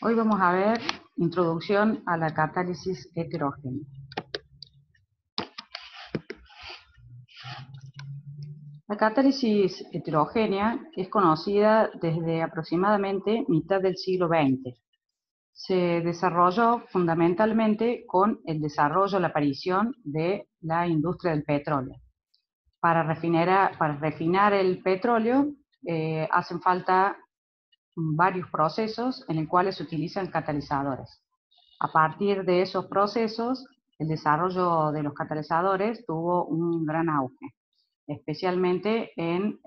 Hoy vamos a ver introducción a la catálisis heterogénea. La catálisis heterogénea es conocida desde aproximadamente mitad del siglo XX. Se desarrolló fundamentalmente con el desarrollo, la aparición de la industria del petróleo. Para refinar el petróleo hacen falta varios procesos en los cuales se utilizan catalizadores. A partir de esos procesos, el desarrollo de los catalizadores tuvo un gran auge, especialmente en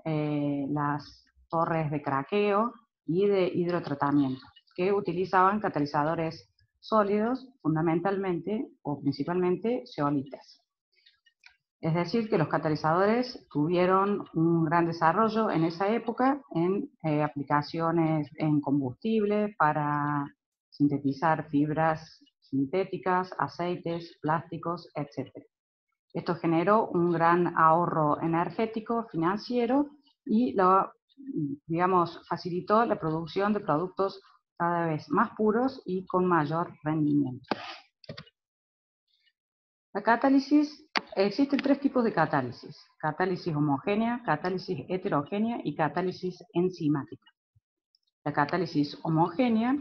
las torres de craqueo y de hidrotratamiento, que utilizaban catalizadores sólidos, fundamentalmente o principalmente zeolitas. Es decir, que los catalizadores tuvieron un gran desarrollo en esa época en aplicaciones en combustible para sintetizar fibras sintéticas, aceites, plásticos, etc. Esto generó un gran ahorro energético, financiero y facilitó la producción de productos cada vez más puros y con mayor rendimiento. La catálisis, existen tres tipos de catálisis: catálisis homogénea, catálisis heterogénea y catálisis enzimática. La catálisis homogénea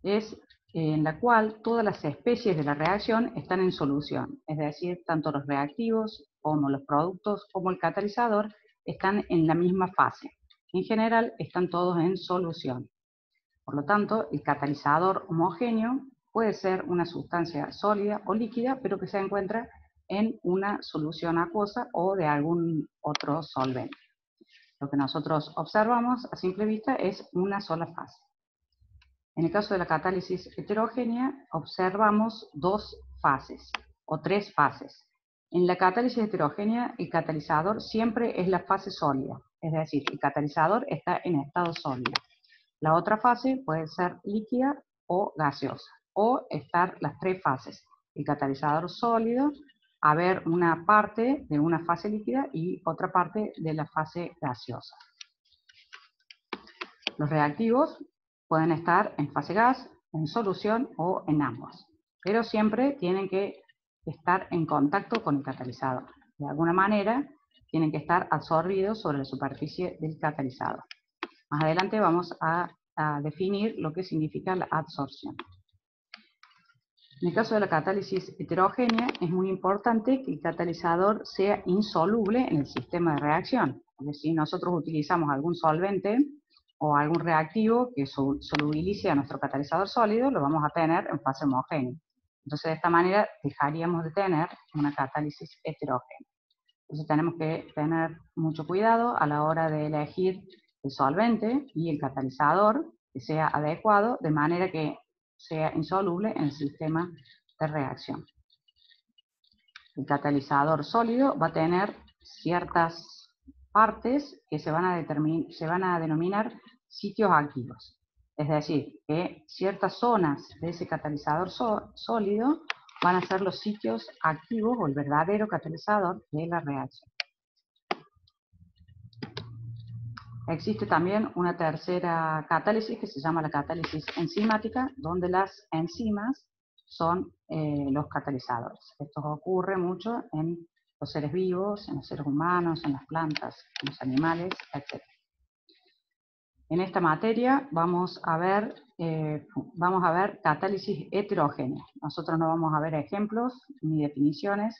es en la cual todas las especies de la reacción están en solución, es decir, tanto los reactivos como los productos como el catalizador están en la misma fase. En general están todos en solución. Por lo tanto, el catalizador homogéneo puede ser una sustancia sólida o líquida, pero que se encuentra en una solución acuosa o de algún otro solvente. Lo que nosotros observamos a simple vista es una sola fase. En el caso de la catálisis heterogénea, observamos dos fases o tres fases. En la catálisis heterogénea, el catalizador siempre es la fase sólida, es decir, el catalizador está en estado sólido. La otra fase puede ser líquida o gaseosa, o estar las tres fases: el catalizador sólido, haber una parte de una fase líquida y otra parte de la fase gaseosa. Los reactivos pueden estar en fase gas, en solución o en ambos, pero siempre tienen que estar en contacto con el catalizador. De alguna manera tienen que estar absorbidos sobre la superficie del catalizador. Más adelante vamos a definir lo que significa la absorción. En el caso de la catálisis heterogénea, es muy importante que el catalizador sea insoluble en el sistema de reacción, porque si nosotros utilizamos algún solvente o algún reactivo que solubilice a nuestro catalizador sólido, lo vamos a tener en fase homogénea. Entonces, de esta manera dejaríamos de tener una catálisis heterogénea. Entonces tenemos que tener mucho cuidado a la hora de elegir el solvente y el catalizador que sea adecuado, de manera que sea insoluble en el sistema de reacción. El catalizador sólido va a tener ciertas partes que se van a denominar sitios activos. Es decir, que ciertas zonas de ese catalizador sólido van a ser los sitios activos o el verdadero catalizador de la reacción. Existe también una tercera catálisis que se llama la catálisis enzimática, donde las enzimas son los catalizadores. Esto ocurre mucho en los seres vivos, en los seres humanos, en las plantas, en los animales, etc. En esta materia vamos a ver catálisis heterogénea. Nosotros no vamos a ver ejemplos ni definiciones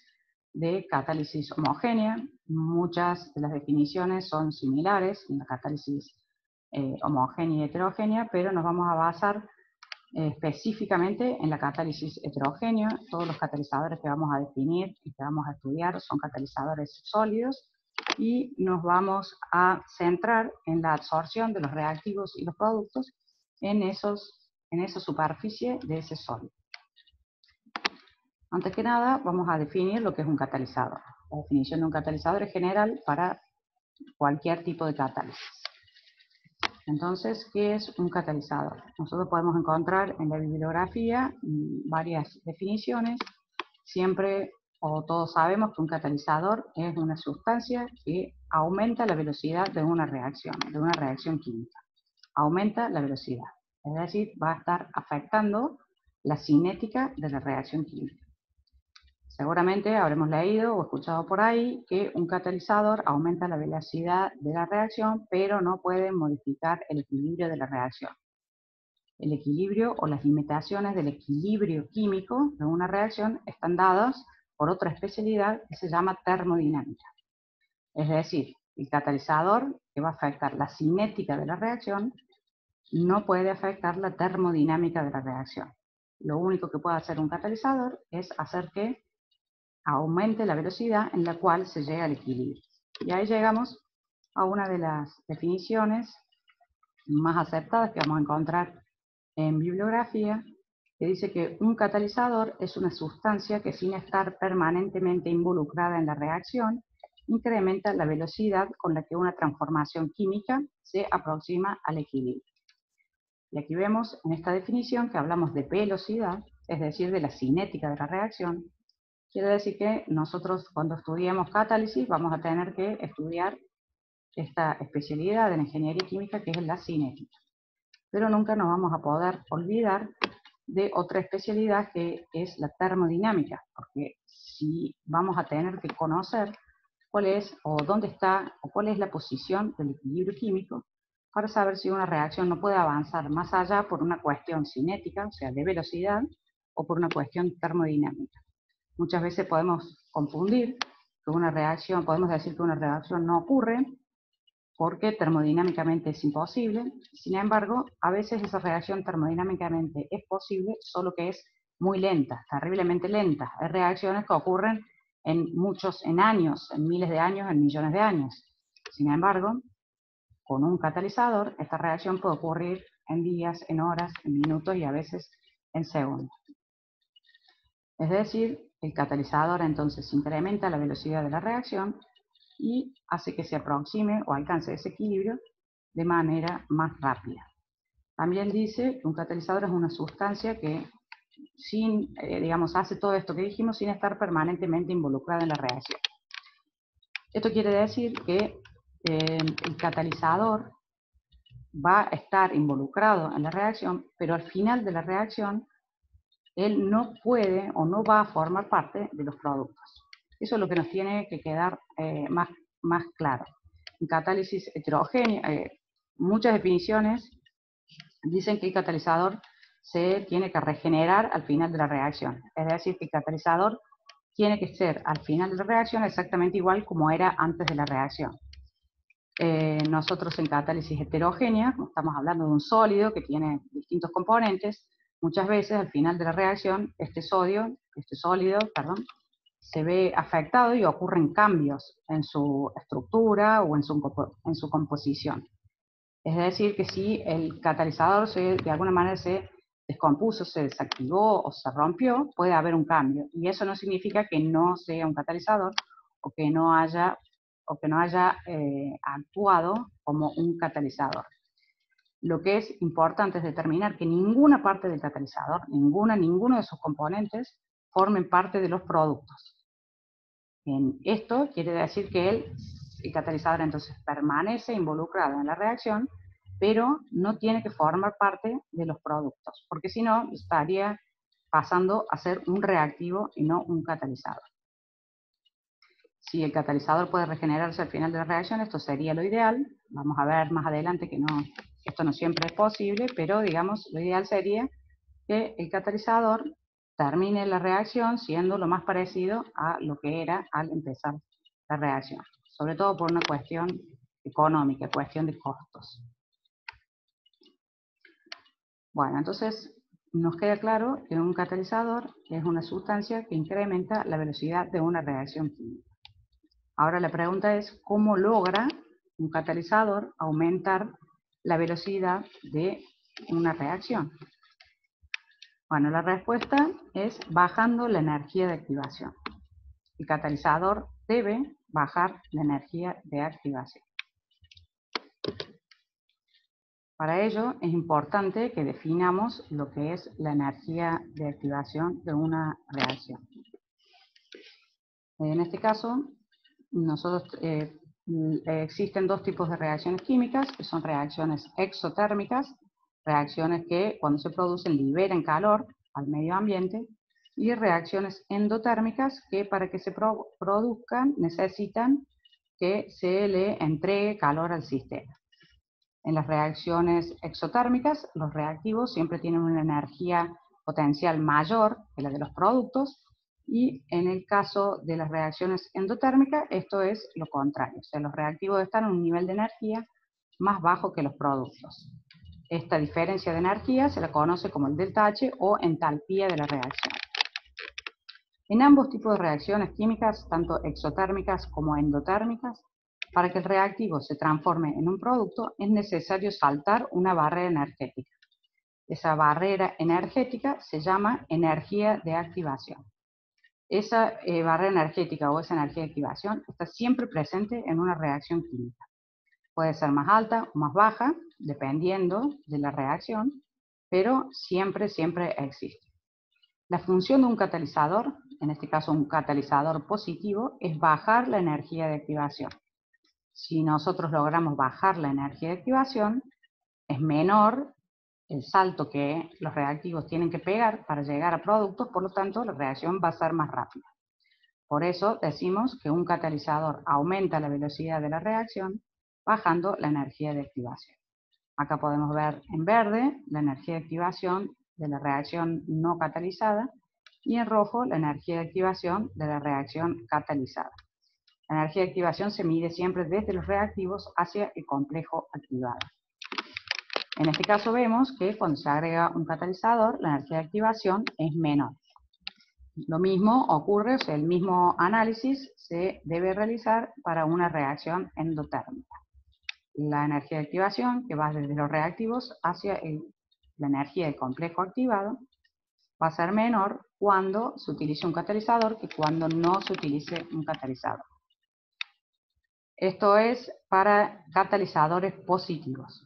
de catálisis homogénea. Muchas de las definiciones son similares en la catálisis homogénea y heterogénea, pero nos vamos a basar específicamente en la catálisis heterogénea. Todos los catalizadores que vamos a definir y que vamos a estudiar son catalizadores sólidos, y nos vamos a centrar en la absorción de los reactivos y los productos en esa superficie de ese sólido. Antes que nada, vamos a definir lo que es un catalizador. La definición de un catalizador es general para cualquier tipo de catálisis. Entonces, ¿qué es un catalizador? Nosotros podemos encontrar en la bibliografía varias definiciones. Siempre, o todos sabemos, que un catalizador es una sustancia que aumenta la velocidad de una reacción química. Aumenta la velocidad. es decir, va a estar afectando la cinética de la reacción química. Seguramente habremos leído o escuchado por ahí que un catalizador aumenta la velocidad de la reacción, pero no puede modificar el equilibrio de la reacción. El equilibrio o las limitaciones del equilibrio químico de una reacción están dadas por otra especialidad que se llama termodinámica. Es decir, el catalizador, que va a afectar la cinética de la reacción, no puede afectar la termodinámica de la reacción. Lo único que puede hacer un catalizador es hacer que aumente la velocidad en la cual se llega al equilibrio. Y ahí llegamos a una de las definiciones más aceptadas que vamos a encontrar en bibliografía, que dice que un catalizador es una sustancia que, sin estar permanentemente involucrada en la reacción, incrementa la velocidad con la que una transformación química se aproxima al equilibrio. Y aquí vemos en esta definición que hablamos de velocidad, es decir, de la cinética de la reacción. Quiere decir que nosotros, cuando estudiemos catálisis, vamos a tener que estudiar esta especialidad de la ingeniería química, que es la cinética. Pero nunca nos vamos a poder olvidar de otra especialidad que es la termodinámica, porque si vamos a tener que conocer cuál es o dónde está o cuál es la posición del equilibrio químico para saber si una reacción no puede avanzar más allá por una cuestión cinética, o sea, de velocidad, o por una cuestión termodinámica. Muchas veces podemos confundir que una reacción, podemos decir que una reacción no ocurre porque termodinámicamente es imposible. Sin embargo, a veces esa reacción termodinámicamente es posible, solo que es muy lenta, terriblemente lenta. Hay reacciones que ocurren en años, en miles de años, en millones de años. Sin embargo, con un catalizador, esta reacción puede ocurrir en días, en horas, en minutos y a veces en segundos. Es decir, el catalizador entonces incrementa la velocidad de la reacción y hace que se aproxime o alcance ese equilibrio de manera más rápida. También dice que un catalizador es una sustancia que hace todo esto que dijimos sin estar permanentemente involucrada en la reacción. Esto quiere decir que el catalizador va a estar involucrado en la reacción, pero al final de la reacción él no puede o no va a formar parte de los productos. Eso es lo que nos tiene que quedar más claro. En catálisis heterogénea, muchas definiciones dicen que el catalizador se tiene que regenerar al final de la reacción. Es decir, que el catalizador tiene que ser al final de la reacción exactamente igual como era antes de la reacción. Nosotros en catálisis heterogénea, como estamos hablando de un sólido que tiene distintos componentes, muchas veces al final de la reacción este sólido, se ve afectado y ocurren cambios en su estructura o en su composición. Es decir, que si el catalizador de alguna manera se descompuso, se desactivó o se rompió, puede haber un cambio. Y eso no significa que no sea un catalizador o que no haya actuado como un catalizador. Lo que es importante es determinar que ninguna parte del catalizador, ninguno de sus componentes, formen parte de los productos. Esto quiere decir que el catalizador entonces permanece involucrado en la reacción, pero no tiene que formar parte de los productos, porque si no estaría pasando a ser un reactivo y no un catalizador. Si el catalizador puede regenerarse al final de la reacción, esto sería lo ideal. Vamos a ver más adelante que esto no siempre es posible, pero digamos, lo ideal sería que el catalizador termine la reacción siendo lo más parecido a lo que era al empezar la reacción, sobre todo por una cuestión económica, cuestión de costos. Bueno, entonces nos queda claro que un catalizador es una sustancia que incrementa la velocidad de una reacción química. Ahora la pregunta es, ¿cómo logra un catalizador aumentar la velocidad de una reacción? Bueno, la respuesta es bajando la energía de activación. El catalizador debe bajar la energía de activación. Para ello es importante que definamos lo que es la energía de activación de una reacción. En este caso, existen dos tipos de reacciones químicas, que son reacciones exotérmicas reacciones que cuando se producen liberan calor al medio ambiente, y reacciones endotérmicas que para que se produzcan necesitan que se le entregue calor al sistema. En las reacciones exotérmicas, los reactivos siempre tienen una energía potencial mayor que la de los productos, y en el caso de las reacciones endotérmicas, esto es lo contrario. O sea, los reactivos están a un nivel de energía más bajo que los productos. Esta diferencia de energía se la conoce como el delta H o entalpía de la reacción. En ambos tipos de reacciones químicas, tanto exotérmicas como endotérmicas, para que el reactivo se transforme en un producto es necesario saltar una barrera energética. Esa barrera energética se llama energía de activación. Esa barrera energética o esa energía de activación está siempre presente en una reacción química. Puede ser más alta o más baja, dependiendo de la reacción, pero siempre existe. La función de un catalizador, en este caso un catalizador positivo, es bajar la energía de activación. Si nosotros logramos bajar la energía de activación, es menor el salto que los reactivos tienen que pegar para llegar a productos, por lo tanto la reacción va a ser más rápida. Por eso decimos que un catalizador aumenta la velocidad de la reacción bajando la energía de activación. Acá podemos ver en verde la energía de activación de la reacción no catalizada y en rojo la energía de activación de la reacción catalizada. La energía de activación se mide siempre desde los reactivos hacia el complejo activado. En este caso vemos que cuando se agrega un catalizador, la energía de activación es menor. Lo mismo ocurre, o sea, el mismo análisis se debe realizar para una reacción endotérmica. La energía de activación, que va desde los reactivos hacia la energía del complejo activado, va a ser menor cuando se utilice un catalizador que cuando no se utilice un catalizador. Esto es para catalizadores positivos.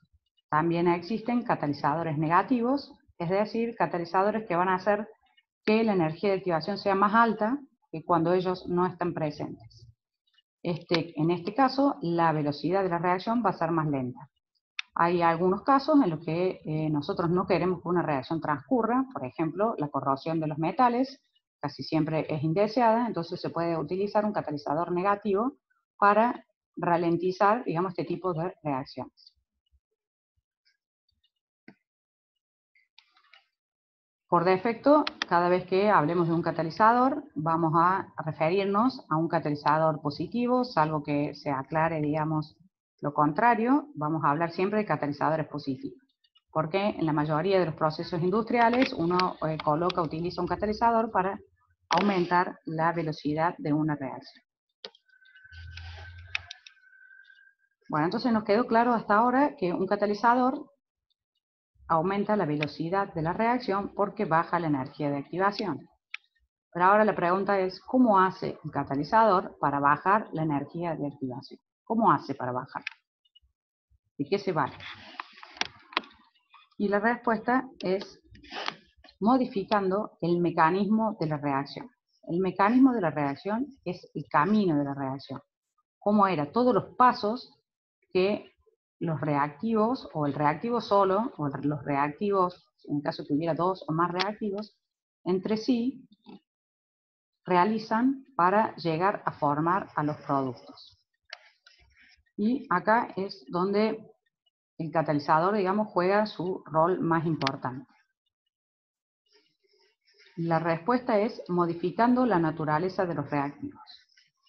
También existen catalizadores negativos, es decir, catalizadores que van a hacer que la energía de activación sea más alta que cuando ellos no están presentes. En este caso, la velocidad de la reacción va a ser más lenta. Hay algunos casos en los que nosotros no queremos que una reacción transcurra, por ejemplo, la corrosión de los metales, casi siempre es indeseada, entonces se puede utilizar un catalizador negativo para ralentizar, digamos, este tipo de reacciones. Por defecto, cada vez que hablemos de un catalizador, vamos a referirnos a un catalizador positivo, salvo que se aclare, digamos, lo contrario, vamos a hablar siempre de catalizadores positivos. Porque en la mayoría de los procesos industriales uno utiliza un catalizador para aumentar la velocidad de una reacción. Bueno, entonces nos quedó claro hasta ahora que un catalizador aumenta la velocidad de la reacción porque baja la energía de activación. Pero ahora la pregunta es, ¿cómo hace el catalizador para bajar la energía de activación? ¿Cómo hace para bajar? ¿De qué se vale? Y la respuesta es modificando el mecanismo de la reacción. El mecanismo de la reacción es el camino de la reacción. ¿Cómo era? Todos los pasos que los reactivos, o el reactivo solo, o los reactivos, en caso que hubiera dos o más reactivos, entre sí realizan para llegar a formar a los productos. Y acá es donde el catalizador, digamos, juega su rol más importante. La respuesta es modificando la naturaleza de los reactivos.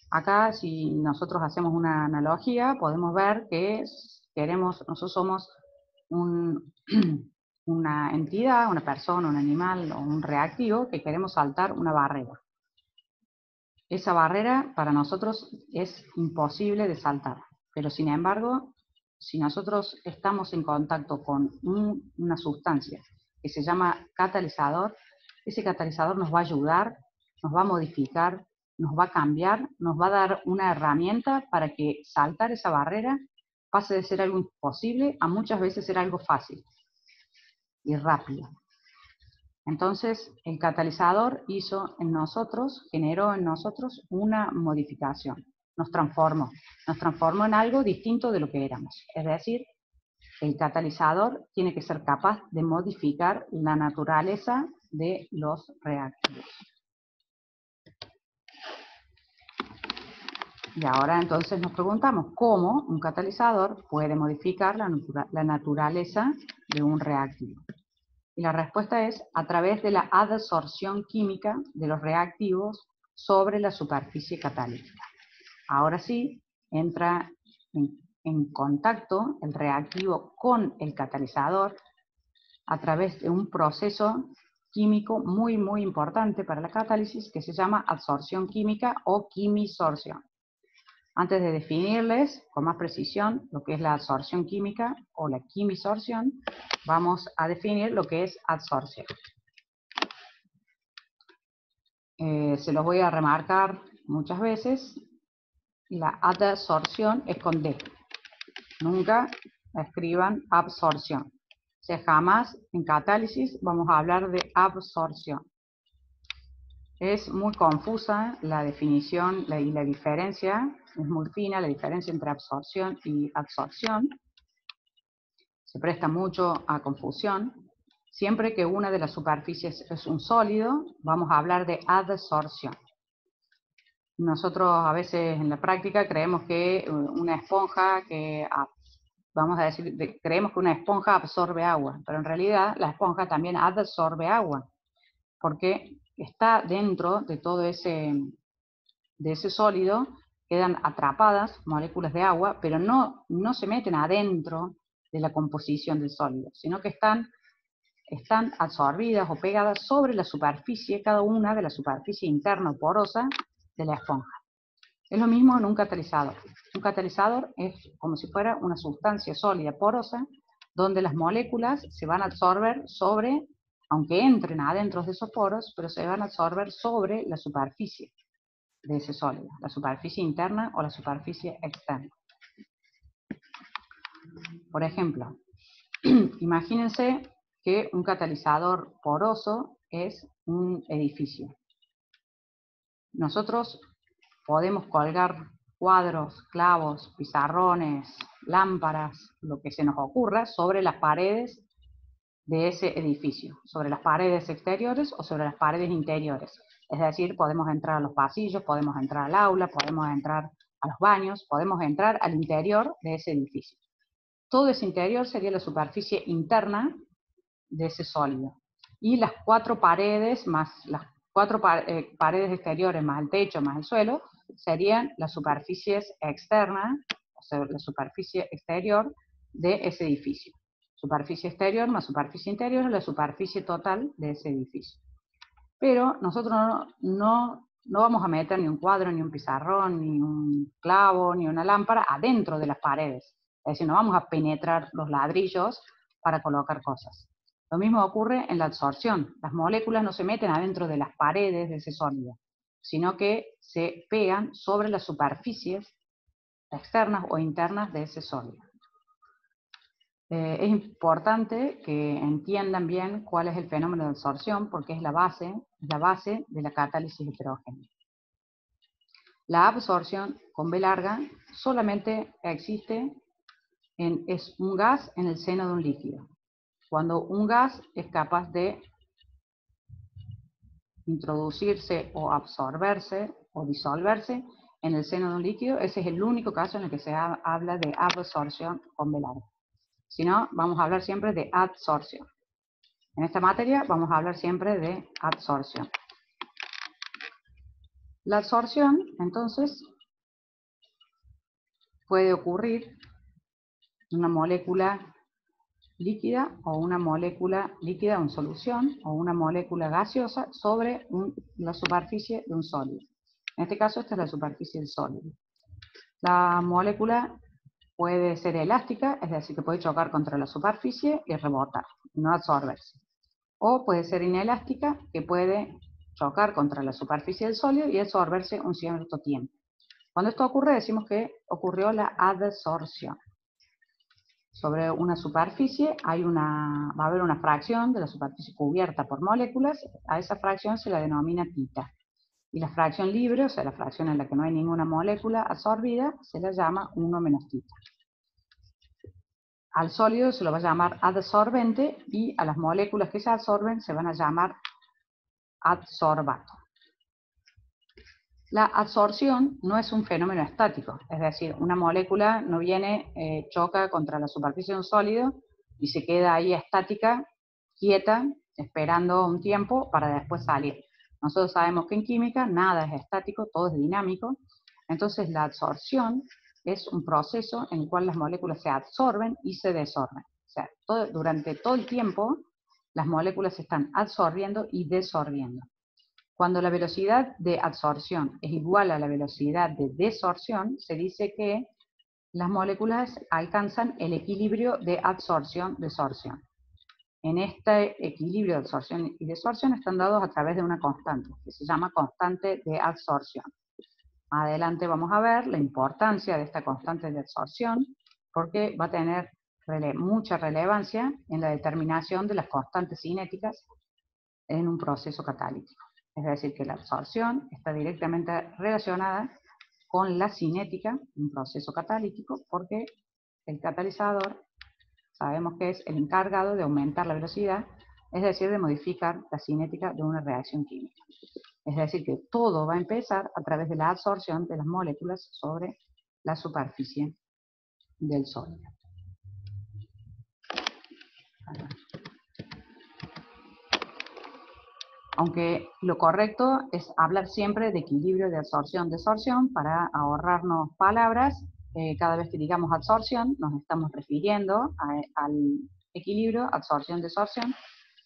Acá, si nosotros hacemos una analogía, podemos ver que nosotros somos una entidad, una persona, un animal o un reactivo que queremos saltar una barrera. Esa barrera para nosotros es imposible de saltar, pero sin embargo, si nosotros estamos en contacto con una sustancia que se llama catalizador, ese catalizador nos va a ayudar, nos va a modificar, nos va a cambiar, nos va a dar una herramienta para que saltar esa barrera pase de ser algo imposible a muchas veces ser algo fácil y rápido. Entonces, el catalizador generó en nosotros una modificación, nos transformó en algo distinto de lo que éramos. Es decir, el catalizador tiene que ser capaz de modificar la naturaleza de los reactivos. Y ahora entonces nos preguntamos cómo un catalizador puede modificar la naturaleza de un reactivo. Y la respuesta es a través de la adsorción química de los reactivos sobre la superficie catalítica. Ahora sí, entra en contacto el reactivo con el catalizador a través de un proceso químico muy importante para la catálisis que se llama adsorción química o quimisorción. Antes de definirles con más precisión lo que es la adsorción química o la quimisorción, vamos a definir lo que es adsorción. Se los voy a remarcar muchas veces. La adsorción es con D. Nunca escriban absorción. O sea, jamás en catálisis vamos a hablar de absorción. Es muy confusa la definición y la diferencia, es muy fina la diferencia entre absorción y adsorción. Se presta mucho a confusión. Siempre que una de las superficies es un sólido, vamos a hablar de adsorción. Nosotros a veces en la práctica creemos que una esponja creemos que una esponja absorbe agua, pero en realidad la esponja también adsorbe agua, porque está dentro de todo de ese sólido, quedan atrapadas moléculas de agua, pero no se meten adentro de la composición del sólido, sino que están absorbidas o pegadas sobre la superficie, cada una de la superficie interna o porosa de la esponja. Es lo mismo en un catalizador. Un catalizador es como si fuera una sustancia sólida porosa, donde las moléculas se van a absorber sobre, aunque entren adentro de esos poros, pero se van a absorber sobre la superficie de ese sólido, la superficie interna o la superficie externa. Por ejemplo, imagínense que un catalizador poroso es un edificio. Nosotros podemos colgar cuadros, clavos, pizarrones, lámparas, lo que se nos ocurra sobre las paredes de ese edificio, sobre las paredes exteriores o sobre las paredes interiores. Es decir, podemos entrar a los pasillos, podemos entrar al aula, podemos entrar a los baños, podemos entrar al interior de ese edificio. Todo ese interior sería la superficie interna de ese sólido. Y las cuatro paredes, más las cuatro paredes exteriores, más el techo, más el suelo, serían las superficies externas, o sea, la superficie exterior de ese edificio. Superficie exterior más superficie interior es la superficie total de ese edificio. Pero nosotros no vamos a meter ni un cuadro, ni un pizarrón, ni un clavo, ni una lámpara adentro de las paredes. Es decir, no vamos a penetrar los ladrillos para colocar cosas. Lo mismo ocurre en la absorción. Las moléculas no se meten adentro de las paredes de ese sólido, sino que se pegan sobre las superficies externas o internas de ese sólido. Es importante que entiendan bien cuál es el fenómeno de absorción, porque es la base de la catálisis heterogénea. La absorción con B larga solamente existe es un gas en el seno de un líquido. Cuando un gas es capaz de introducirse o absorberse o disolverse en el seno de un líquido, ese es el único caso en el que se habla de absorción con B larga. Si no, vamos a hablar siempre de adsorción. En esta materia vamos a hablar siempre de adsorción. La absorción, entonces, puede ocurrir en una molécula líquida o una molécula líquida en solución o una molécula gaseosa sobre la superficie de un sólido. En este caso, esta es la superficie del sólido. La molécula puede ser elástica, es decir, que puede chocar contra la superficie y rebotar, no absorberse. O puede ser inelástica, que puede chocar contra la superficie del sólido y absorberse un cierto tiempo. Cuando esto ocurre, decimos que ocurrió la adsorción. Sobre una superficie va a haber una fracción de la superficie cubierta por moléculas, a esa fracción se la denomina tita. Y la fracción libre, o sea, la fracción en la que no hay ninguna molécula absorbida, se la llama 1 menos tita. Al sólido se lo va a llamar adsorbente y a las moléculas que se absorben se van a llamar adsorbato. La adsorción no es un fenómeno estático, es decir, una molécula no viene, choca contra la superficie de un sólido y se queda ahí estática, quieta, esperando un tiempo para después salir. Nosotros sabemos que en química nada es estático, todo es dinámico. Entonces la adsorción es un proceso en el cual las moléculas se absorben y se desorben. O sea, durante todo el tiempo las moléculas se están absorbiendo y desorbiendo. Cuando la velocidad de absorción es igual a la velocidad de desorción, se dice que las moléculas alcanzan el equilibrio de absorción-desorción. En este equilibrio de absorción y desorción están dados a través de una constante, que se llama constante de absorción. Adelante vamos a ver la importancia de esta constante de absorción, porque va a tener mucha relevancia en la determinación de las constantes cinéticas en un proceso catalítico. Es decir, que la absorción está directamente relacionada con la cinética de un proceso catalítico, porque el catalizador sabemos que es el encargado de aumentar la velocidad, es decir, de modificar la cinética de una reacción química. Es decir, que todo va a empezar a través de la absorción de las moléculas sobre la superficie del sólido. Aunque lo correcto es hablar siempre de equilibrio de absorción-desorción para ahorrarnos palabras. Cada vez que digamos absorción nos estamos refiriendo al equilibrio, absorción-desorción,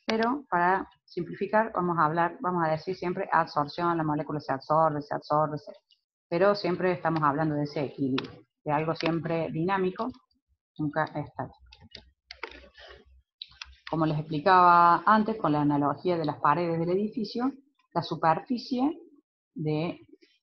pero para simplificar vamos a decir siempre absorción, la molécula se absorbe, pero siempre estamos hablando de ese equilibrio, de algo siempre dinámico, nunca estático. Como les explicaba antes, con la analogía de las paredes del edificio, la superficie de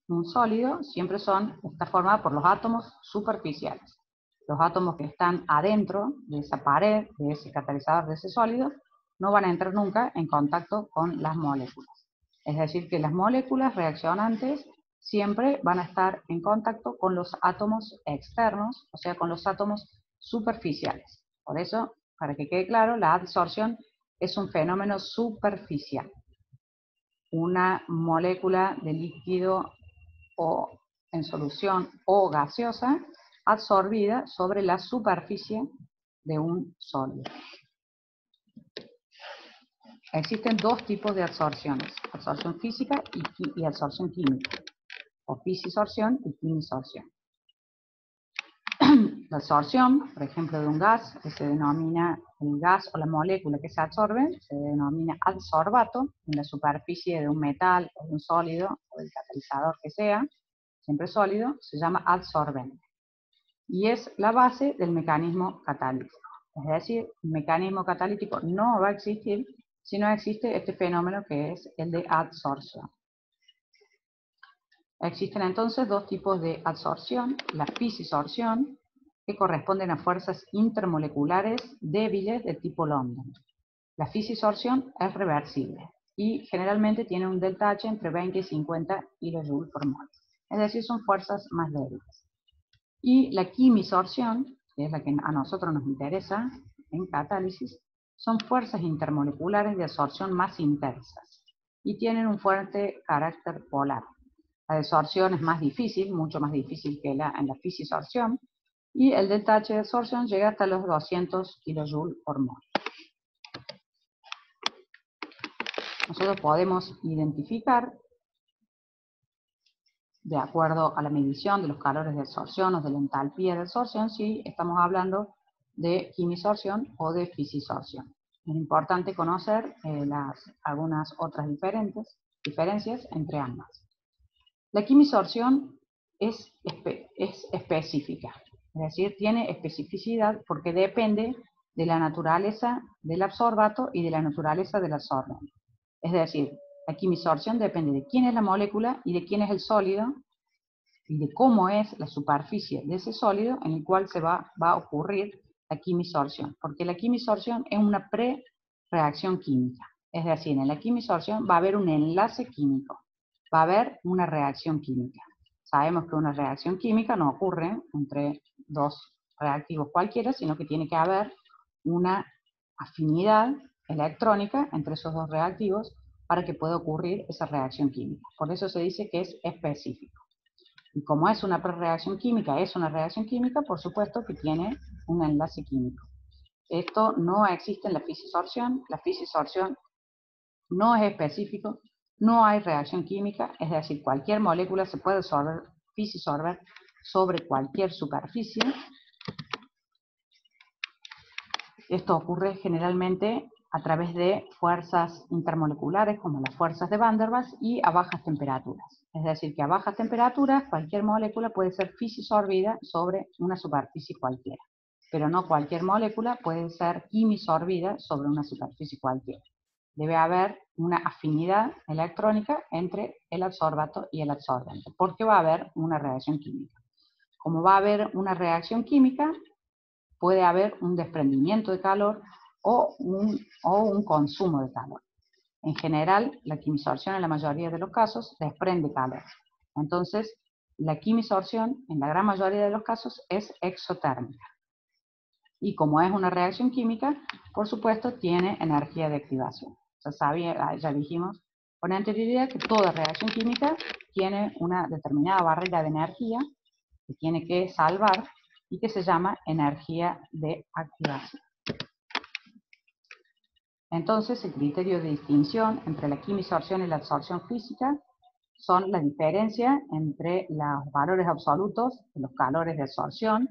un sólido siempre está formada por los átomos superficiales. Los átomos que están adentro de esa pared, de ese catalizador, de ese sólido, no van a entrar nunca en contacto con las moléculas. Es decir, que las moléculas reaccionantes siempre van a estar en contacto con los átomos externos, o sea, con los átomos superficiales. Por eso, para que quede claro, la adsorción es un fenómeno superficial. Una molécula de líquido o en solución o gaseosa absorbida sobre la superficie de un sólido. Existen dos tipos de absorciones, absorción física y absorción química, o fisisorción y quimisorción. La absorción, por ejemplo, de un gas, que se denomina el gas o la molécula que se absorbe, se denomina adsorbato en la superficie de un metal o de un sólido o del catalizador que sea, siempre sólido, se llama adsorbente. Y es la base del mecanismo catalítico. Es decir, el mecanismo catalítico no va a existir si no existe este fenómeno que es el de adsorción. Existen entonces dos tipos de adsorción, la fisisorción, que corresponden a fuerzas intermoleculares débiles de tipo London. La fisisorción es reversible y generalmente tiene un delta H entre 20 y 50 kJ por mol. Es decir, son fuerzas más débiles. Y la quimisorción, que es la que a nosotros nos interesa en catálisis, son fuerzas intermoleculares de absorción más intensas y tienen un fuerte carácter polar. La desorción es más difícil, mucho más difícil que en la fisisorción, y el delta H de absorción llega hasta los 200 kJ por mol. Nosotros podemos identificar, de acuerdo a la medición de los calores de absorción o de la entalpía de absorción, si estamos hablando de quimisorción o de fisisorción. Es importante conocer algunas otras diferencias entre ambas. La quimisorción es específica, es decir, tiene especificidad porque depende de la naturaleza del absorbato y de la naturaleza del absorbente. Es decir, la quimisorción depende de quién es la molécula y de quién es el sólido y de cómo es la superficie de ese sólido en el cual se va a ocurrir la quimisorción, porque la quimisorción es una pre-reacción química. Es decir, en la quimisorción va a haber un enlace químico, va a haber una reacción química. Sabemos que una reacción química no ocurre entre dos reactivos cualquiera, sino que tiene que haber una afinidad electrónica entre esos dos reactivos para que pueda ocurrir esa reacción química. Por eso se dice que es específico. Y como es una reacción química, por supuesto que tiene un enlace químico. Esto no existe en la fisisorción. La fisisorción no es específico, no hay reacción química, es decir, cualquier molécula se puede fisisorber sobre cualquier superficie. Esto ocurre generalmente a través de fuerzas intermoleculares, como las fuerzas de Van der Waals, y a bajas temperaturas. Es decir, que a bajas temperaturas cualquier molécula puede ser fisisorbida sobre una superficie cualquiera, pero no cualquier molécula puede ser quimisorbida sobre una superficie cualquiera. Debe haber una afinidad electrónica entre el adsorbato y el adsorbente, porque va a haber una reacción química. Como va a haber una reacción química, puede haber un desprendimiento de calor o un consumo de calor. En general, la quimisorción en la mayoría de los casos desprende calor. Entonces, la quimisorción en la gran mayoría de los casos es exotérmica. Y como es una reacción química, por supuesto, tiene energía de activación. Ya dijimos con anterioridad que toda reacción química tiene una determinada barrera de energía que tiene que salvar y que se llama energía de activación. Entonces, el criterio de distinción entre la quimisorción y la absorción física son la diferencia entre los valores absolutos de los calores de absorción.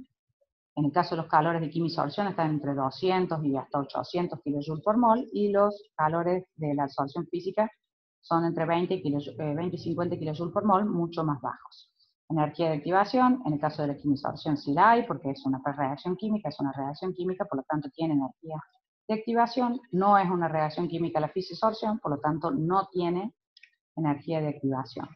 En el caso de los calores de quimisorción están entre 200 y hasta 800 kJ por mol, y los calores de la absorción física son entre 20 y 50 kJ por mol, mucho más bajos. Energía de activación, en el caso de la quimisorción sí la hay, porque es una reacción química, por lo tanto tiene energía de activación. No es una reacción química la fisisorción, por lo tanto no tiene energía de activación.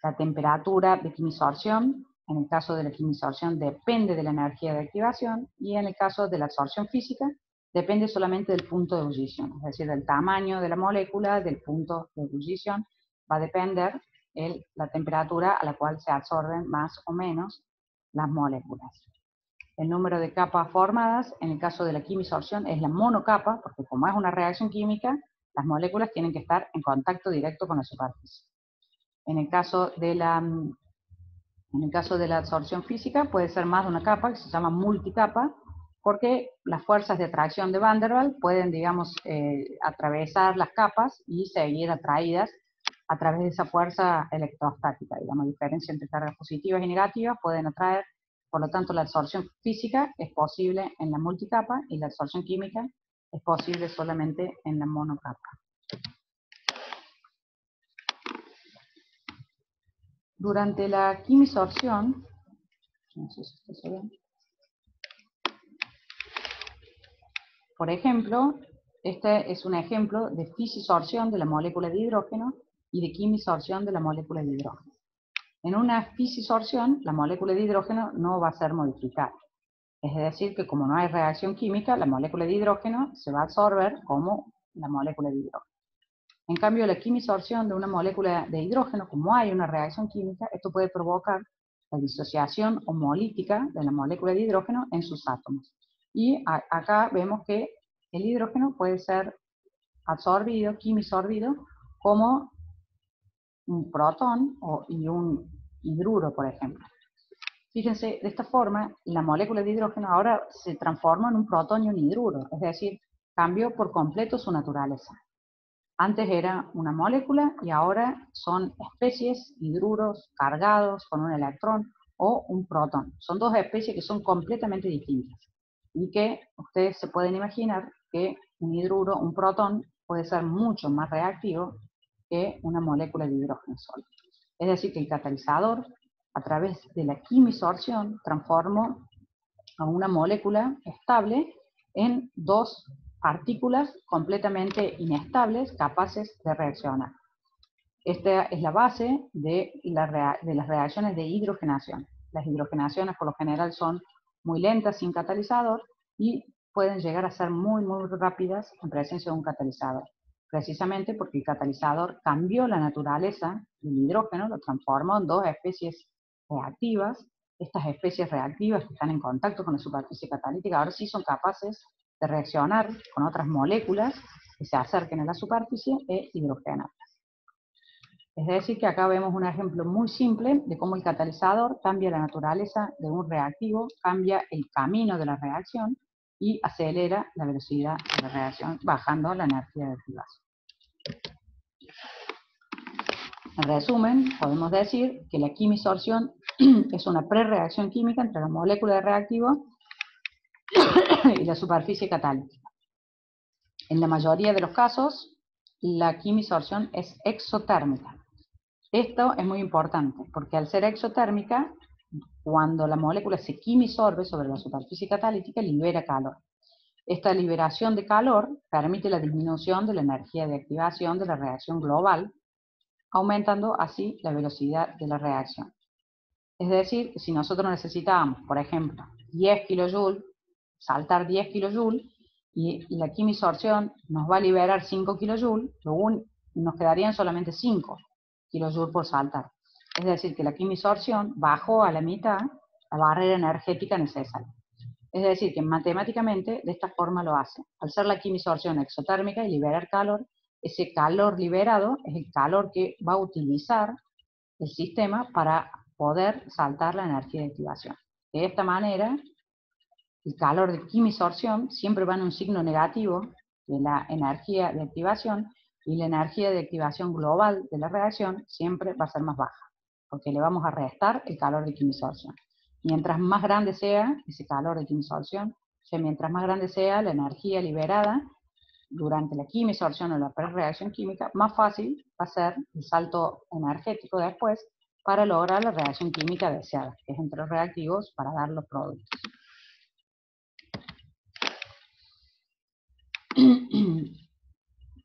La temperatura de quimisorción, en el caso de la quimisorción, depende de la energía de activación, y en el caso de la absorción física, depende solamente del punto de ebullición, es decir, del tamaño de la molécula, del punto de ebullición, va a depender la temperatura a la cual se absorben más o menos las moléculas. El número de capas formadas, en el caso de la quimisorción, es la monocapa, porque como es una reacción química, las moléculas tienen que estar en contacto directo con la superficie. En el caso de la absorción física puede ser más de una capa, que se llama multicapa, porque las fuerzas de atracción de Van der Waals pueden, digamos, atravesar las capas y seguir atraídas a través de esa fuerza electrostática. Digamos, la diferencia entre cargas positivas y negativas pueden atraer, por lo tanto la absorción física es posible en la multicapa y la absorción química es posible solamente en la monocapa. Durante la quimisorción, no sé si esto se ve. Por ejemplo, este es un ejemplo de fisisorción de la molécula de hidrógeno y de quimisorción de la molécula de hidrógeno. En una fisisorción, la molécula de hidrógeno no va a ser modificada. Es decir, que como no hay reacción química, la molécula de hidrógeno se va a absorber como la molécula de hidrógeno. En cambio, la quimisorción de una molécula de hidrógeno, como hay una reacción química, esto puede provocar la disociación homolítica de la molécula de hidrógeno en sus átomos. Y acá vemos que el hidrógeno puede ser absorbido, quimisorbido, como un protón y un hidruro, por ejemplo. Fíjense, de esta forma, la molécula de hidrógeno ahora se transforma en un protón y un hidruro, es decir, cambió por completo su naturaleza. Antes era una molécula y ahora son especies, hidruros cargados con un electrón o un protón. Son dos especies que son completamente distintas y que ustedes se pueden imaginar que un hidruro, un protón, puede ser mucho más reactivo que una molécula de hidrógeno solo. Es decir, que el catalizador, a través de la quimisorción, transformó a una molécula estable en dos partículas completamente inestables, capaces de reaccionar. Esta es la base de las reacciones de hidrogenación. Las hidrogenaciones por lo general son muy lentas sin catalizador y pueden llegar a ser muy, muy rápidas en presencia de un catalizador. Precisamente porque el catalizador cambió la naturaleza del hidrógeno, lo transformó en dos especies reactivas estas especies reactivas que están en contacto con la superficie catalítica, ahora sí son capaces de reaccionar con otras moléculas que se acerquen a la superficie e hidrogenarlas. Es decir, que acá vemos un ejemplo muy simple de cómo el catalizador cambia la naturaleza de un reactivo, cambia el camino de la reacción y acelera la velocidad de la reacción, bajando la energía de activación. En resumen, podemos decir que la quimisorción es una prereacción química entre la molécula de reactivo y la superficie catalítica. En la mayoría de los casos, la quimisorción es exotérmica. Esto es muy importante, porque al ser exotérmica, cuando la molécula se quimisorbe sobre la superficie catalítica, libera calor. Esta liberación de calor permite la disminución de la energía de activación de la reacción global, aumentando así la velocidad de la reacción. Es decir, si nosotros necesitábamos, por ejemplo, 10 kJ, saltar 10 kJ, y la quimisorción nos va a liberar 5 kJ, nos quedarían solamente 5 kJ por saltar. Es decir, que la quimisorción bajó a la mitad la barrera energética necesaria. Es decir, que matemáticamente de esta forma lo hace. Al ser la quimisorción exotérmica y liberar calor, ese calor liberado es el calor que va a utilizar el sistema para poder saltar la energía de activación. De esta manera, el calor de quimisorción siempre va en un signo negativo de la energía de activación, y la energía de activación global de la reacción siempre va a ser más baja, porque le vamos a restar el calor de quimisorción. Mientras más grande sea ese calor de quimisorción, o sea, mientras más grande sea la energía liberada durante la quimisorción o la prereacción química, más fácil va a ser el salto energético después para lograr la reacción química deseada, que es entre los reactivos para dar los productos.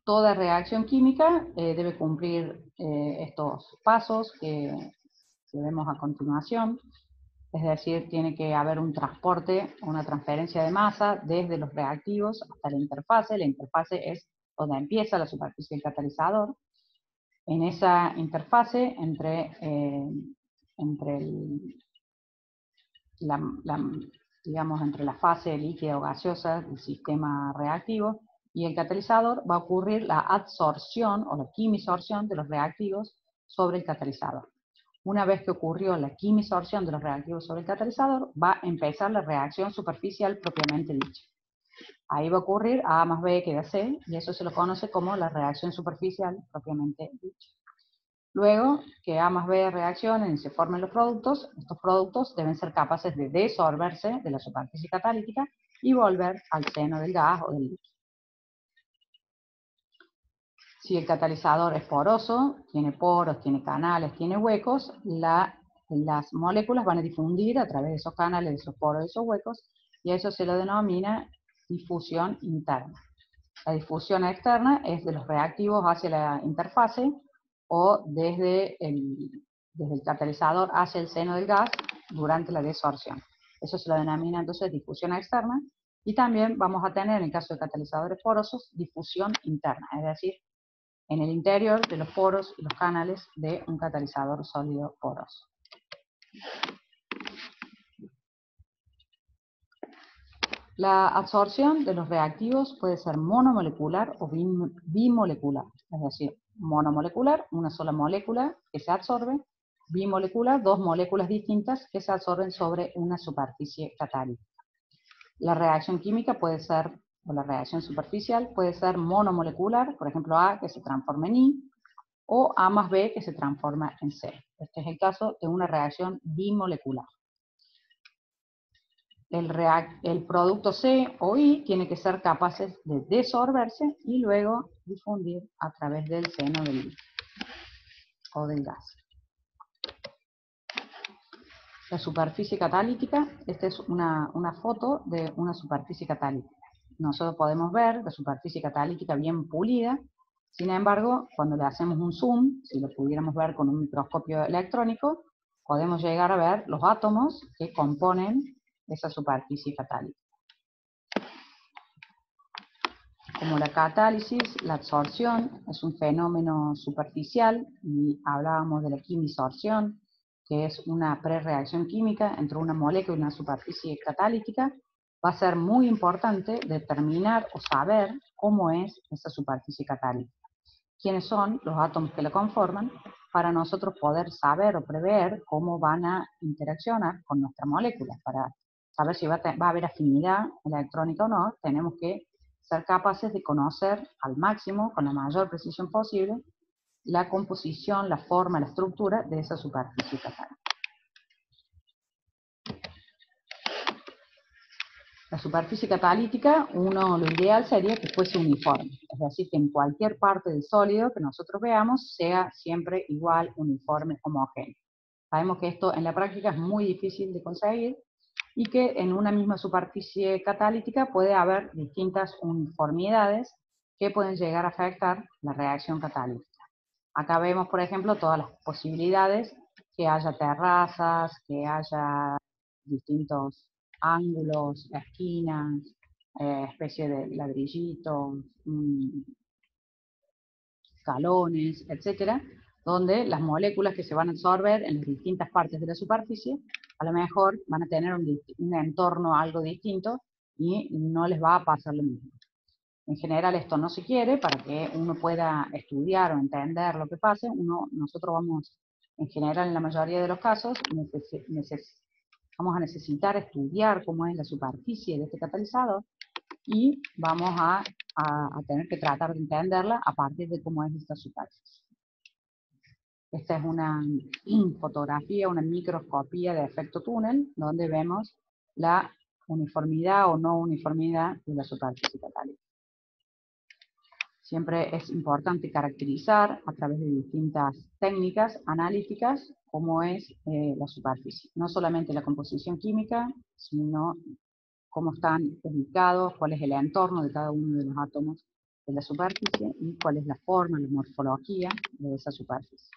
Toda reacción química debe cumplir estos pasos que vemos a continuación. Es decir, tiene que haber un transporte, una transferencia de masa desde los reactivos hasta la interfase. La interfase es donde empieza la superficie del catalizador. En esa interfase entre la fase líquida o gaseosa del sistema reactivo y el catalizador, va a ocurrir la adsorción o la quimisorción de los reactivos sobre el catalizador. Una vez que ocurrió la quimisorción de los reactivos sobre el catalizador, va a empezar la reacción superficial propiamente dicha. Ahí va a ocurrir A más B que da C, y eso se lo conoce como la reacción superficial propiamente dicha. Luego que A más B reaccionen y se formen los productos, estos productos deben ser capaces de desorberse de la superficie catalítica y volver al seno del gas o del líquido. Si el catalizador es poroso, tiene poros, tiene canales, tiene huecos, las moléculas van a difundir a través de esos canales, de esos poros, de esos huecos, y eso se lo denomina difusión interna. La difusión externa es de los reactivos hacia la interfase o desde el catalizador hacia el seno del gas durante la desorción. Eso se lo denomina entonces difusión externa, y también vamos a tener, en el caso de catalizadores porosos, difusión interna, es decir, en el interior de los poros y los canales de un catalizador sólido poroso. La absorción de los reactivos puede ser monomolecular o bimolecular, es decir, monomolecular, una sola molécula que se absorbe; bimolecular, dos moléculas distintas que se absorben sobre una superficie catalítica. La reacción química puede ser, o la reacción superficial puede ser monomolecular, por ejemplo A que se transforma en I, o A más B que se transforma en C. Este es el caso de una reacción bimolecular. El producto C o I tiene que ser capaces de desorberse y luego difundir a través del seno del líquido o del gas. La superficie catalítica, esta es una foto de una superficie catalítica. Nosotros podemos ver la superficie catalítica bien pulida. Sin embargo, cuando le hacemos un zoom, si lo pudiéramos ver con un microscopio electrónico, podemos llegar a ver los átomos que componen esa superficie catalítica. Como la catálisis, la absorción es un fenómeno superficial, y hablábamos de la quimisorción, que es una prereacción química entre una molécula y una superficie catalítica, va a ser muy importante determinar o saber cómo es esa superficie catalítica, quiénes son los átomos que la conforman, para nosotros poder saber o prever cómo van a interaccionar con nuestra molécula. Para saber si va a haber afinidad electrónica o no, tenemos que ser capaces de conocer al máximo, con la mayor precisión posible, la composición, la forma, la estructura de esa superficie catalítica. La superficie catalítica, lo ideal sería que fuese uniforme, es decir, que en cualquier parte del sólido que nosotros veamos sea siempre igual, uniforme, homogéneo. Sabemos que esto en la práctica es muy difícil de conseguir y que en una misma superficie catalítica puede haber distintas uniformidades que pueden llegar a afectar la reacción catalítica. Acá vemos, por ejemplo, todas las posibilidades, que haya terrazas, que haya distintos ángulos, esquinas, especie de ladrillitos, escalones, etcétera, donde las moléculas que se van a absorber en las distintas partes de la superficie, a lo mejor van a tener un entorno algo distinto y no les va a pasar lo mismo. En general esto no se quiere para que uno pueda estudiar o entender lo que pase. Nosotros vamos, en general en la mayoría de los casos, vamos a necesitar estudiar cómo es la superficie de este catalizador y vamos a tener que tratar de entenderla a partir de cómo es esta superficie. Esta es una fotografía, una microscopía de efecto túnel, donde vemos la uniformidad o no uniformidad de la superficie catalítica. Siempre es importante caracterizar a través de distintas técnicas analíticas cómo es la superficie. No solamente la composición química, sino cómo están ubicados, cuál es el entorno de cada uno de los átomos de la superficie y cuál es la forma, la morfología de esa superficie.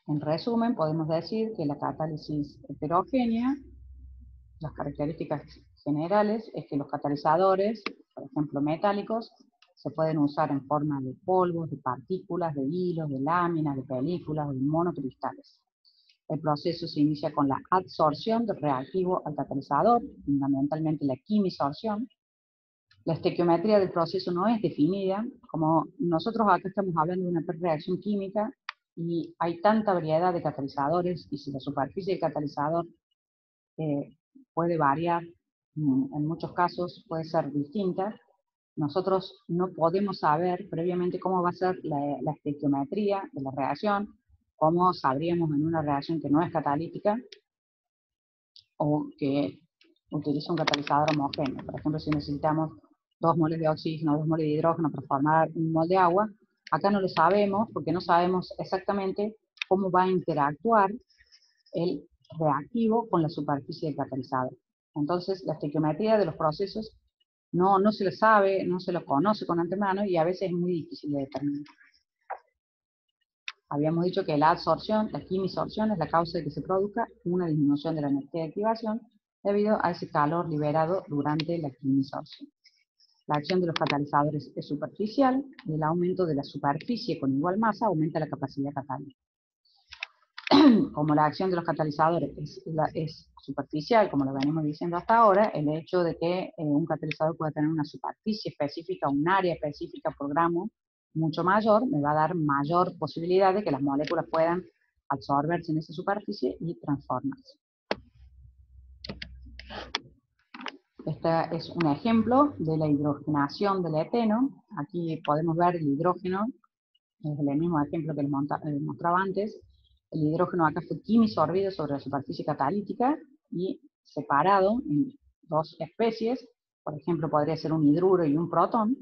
En resumen, podemos decir que la catálisis heterogénea, las características generales es que los catalizadores, por ejemplo metálicos, se pueden usar en forma de polvos, de partículas, de hilos, de láminas, de películas o de monocristales. El proceso se inicia con la adsorción del reactivo al catalizador, fundamentalmente la quimisorción. La estequiometría del proceso no es definida, como nosotros acá estamos hablando de una reacción química y hay tanta variedad de catalizadores, y si la superficie del catalizador puede variar, en muchos casos puede ser distinta, nosotros no podemos saber previamente cómo va a ser la estequiometría de la reacción, cómo sabríamos en una reacción que no es catalítica o que utiliza un catalizador homogéneo. Por ejemplo, si necesitamos 2 moles de oxígeno, 2 moles de hidrógeno para formar un mol de agua, acá no lo sabemos porque no sabemos exactamente cómo va a interactuar el reactivo con la superficie del catalizador. Entonces, la estequiometría de los procesos no se lo sabe, no se lo conoce con antemano y a veces es muy difícil de determinar. Habíamos dicho que la adsorción, la quimisorción, es la causa de que se produzca una disminución de la energía de activación debido a ese calor liberado durante la quimisorción. La acción de los catalizadores es superficial y el aumento de la superficie con igual masa aumenta la capacidad catalítica. Como la acción de los catalizadores es superficial, como lo venimos diciendo hasta ahora, el hecho de que un catalizador pueda tener una superficie específica, un área específica por gramo mucho mayor, me va a dar mayor posibilidad de que las moléculas puedan absorberse en esa superficie y transformarse. Este es un ejemplo de la hidrogenación del eteno. Aquí podemos ver el hidrógeno, es el mismo ejemplo que les mostraba antes. El hidrógeno acá fue quimisorbido sobre la superficie catalítica y separado en 2 especies. Por ejemplo, podría ser un hidruro y un protón,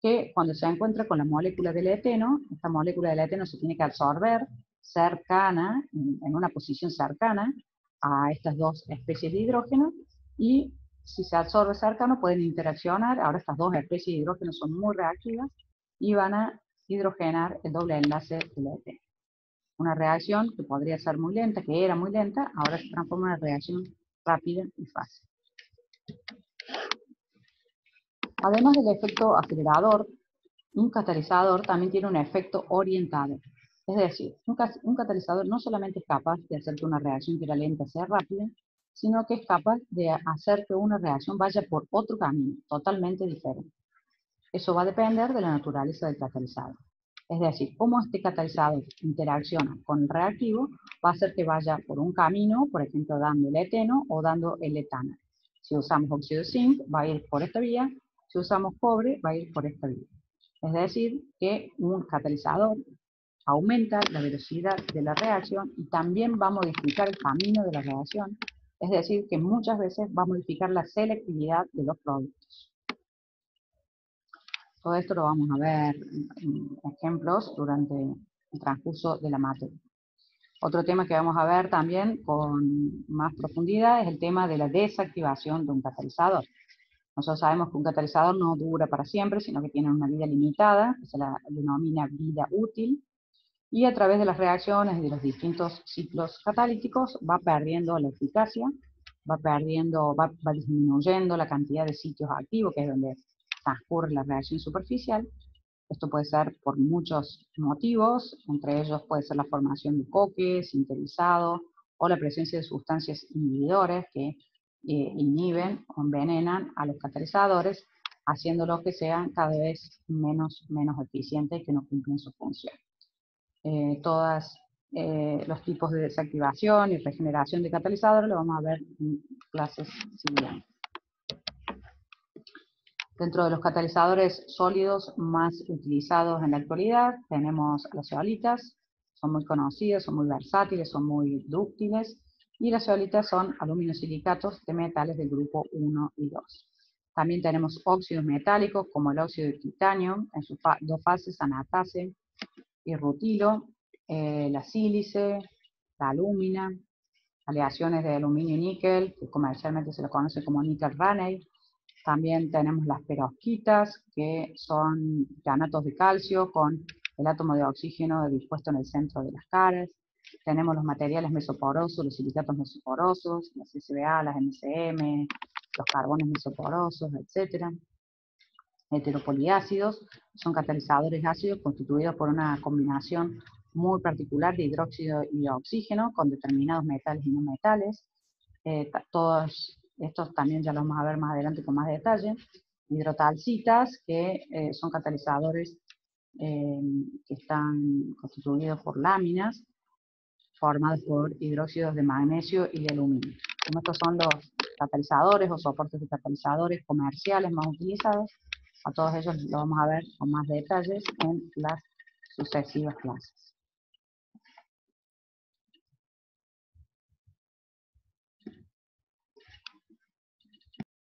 que cuando se encuentra con la molécula del eteno, esta molécula del eteno se tiene que absorber cercana, en una posición cercana a estas 2 especies de hidrógeno, y si se absorbe cercano pueden interaccionar. Ahora estas 2 especies de hidrógeno son muy reactivas y van a hidrogenar el doble enlace del eteno. Una reacción que podría ser muy lenta, que era muy lenta, ahora se transforma en una reacción rápida y fácil. Además del efecto acelerador, un catalizador también tiene un efecto orientador. Es decir, un catalizador no solamente es capaz de hacer que una reacción que era lenta sea rápida, sino que es capaz de hacer que una reacción vaya por otro camino, totalmente diferente. Eso va a depender de la naturaleza del catalizador. Es decir, cómo este catalizador interacciona con el reactivo va a hacer que vaya por un camino, por ejemplo, dando el eteno o dando el etano. Si usamos óxido de zinc, va a ir por esta vía. Si usamos cobre, va a ir por esta vía. Es decir, que un catalizador aumenta la velocidad de la reacción y también va a modificar el camino de la reacción. Es decir, que muchas veces va a modificar la selectividad de los productos. Todo esto lo vamos a ver en ejemplos durante el transcurso de la materia. Otro tema que vamos a ver también con más profundidad es el tema de la desactivación de un catalizador. Nosotros sabemos que un catalizador no dura para siempre, sino que tiene una vida limitada, que se la denomina vida útil, y a través de las reacciones y de los distintos ciclos catalíticos va perdiendo la eficacia, va disminuyendo la cantidad de sitios activos, que es donde transcurre la reacción superficial. Esto puede ser por muchos motivos, entre ellos puede ser la formación de coques, sintetizado, o la presencia de sustancias inhibidores que inhiben o envenenan a los catalizadores, haciéndolos que sean cada vez menos eficientes y que no cumplen su función. Todos los tipos de desactivación y regeneración de catalizadores lo vamos a ver en clases siguientes. Dentro de los catalizadores sólidos más utilizados en la actualidad tenemos las zeolitas, son muy conocidas, son muy versátiles, son muy dúctiles, y las zeolitas son aluminosilicatos de metales del grupo 1 y 2. También tenemos óxidos metálicos como el óxido de titanio en sus dos fases, anatase y rutilo, la sílice, la alúmina, aleaciones de aluminio y níquel, que comercialmente se lo conoce como níquel Raney. También tenemos las perovskitas, que son granatos de calcio con el átomo de oxígeno dispuesto en el centro de las caras. Tenemos los materiales mesoporosos, los silicatos mesoporosos, las SBA, las MCM, los carbones mesoporosos, etc. Heteropoliácidos son catalizadores ácidos constituidos por una combinación muy particular de hidróxido y de oxígeno con determinados metales y no metales. Todos estos también ya los vamos a ver más adelante con más detalle. Hidrotalcitas, que son catalizadores que están constituidos por láminas formadas por hidróxidos de magnesio y de aluminio. Como estos son los catalizadores o soportes de catalizadores comerciales más utilizados, a todos ellos lo vamos a ver con más detalles en las sucesivas clases.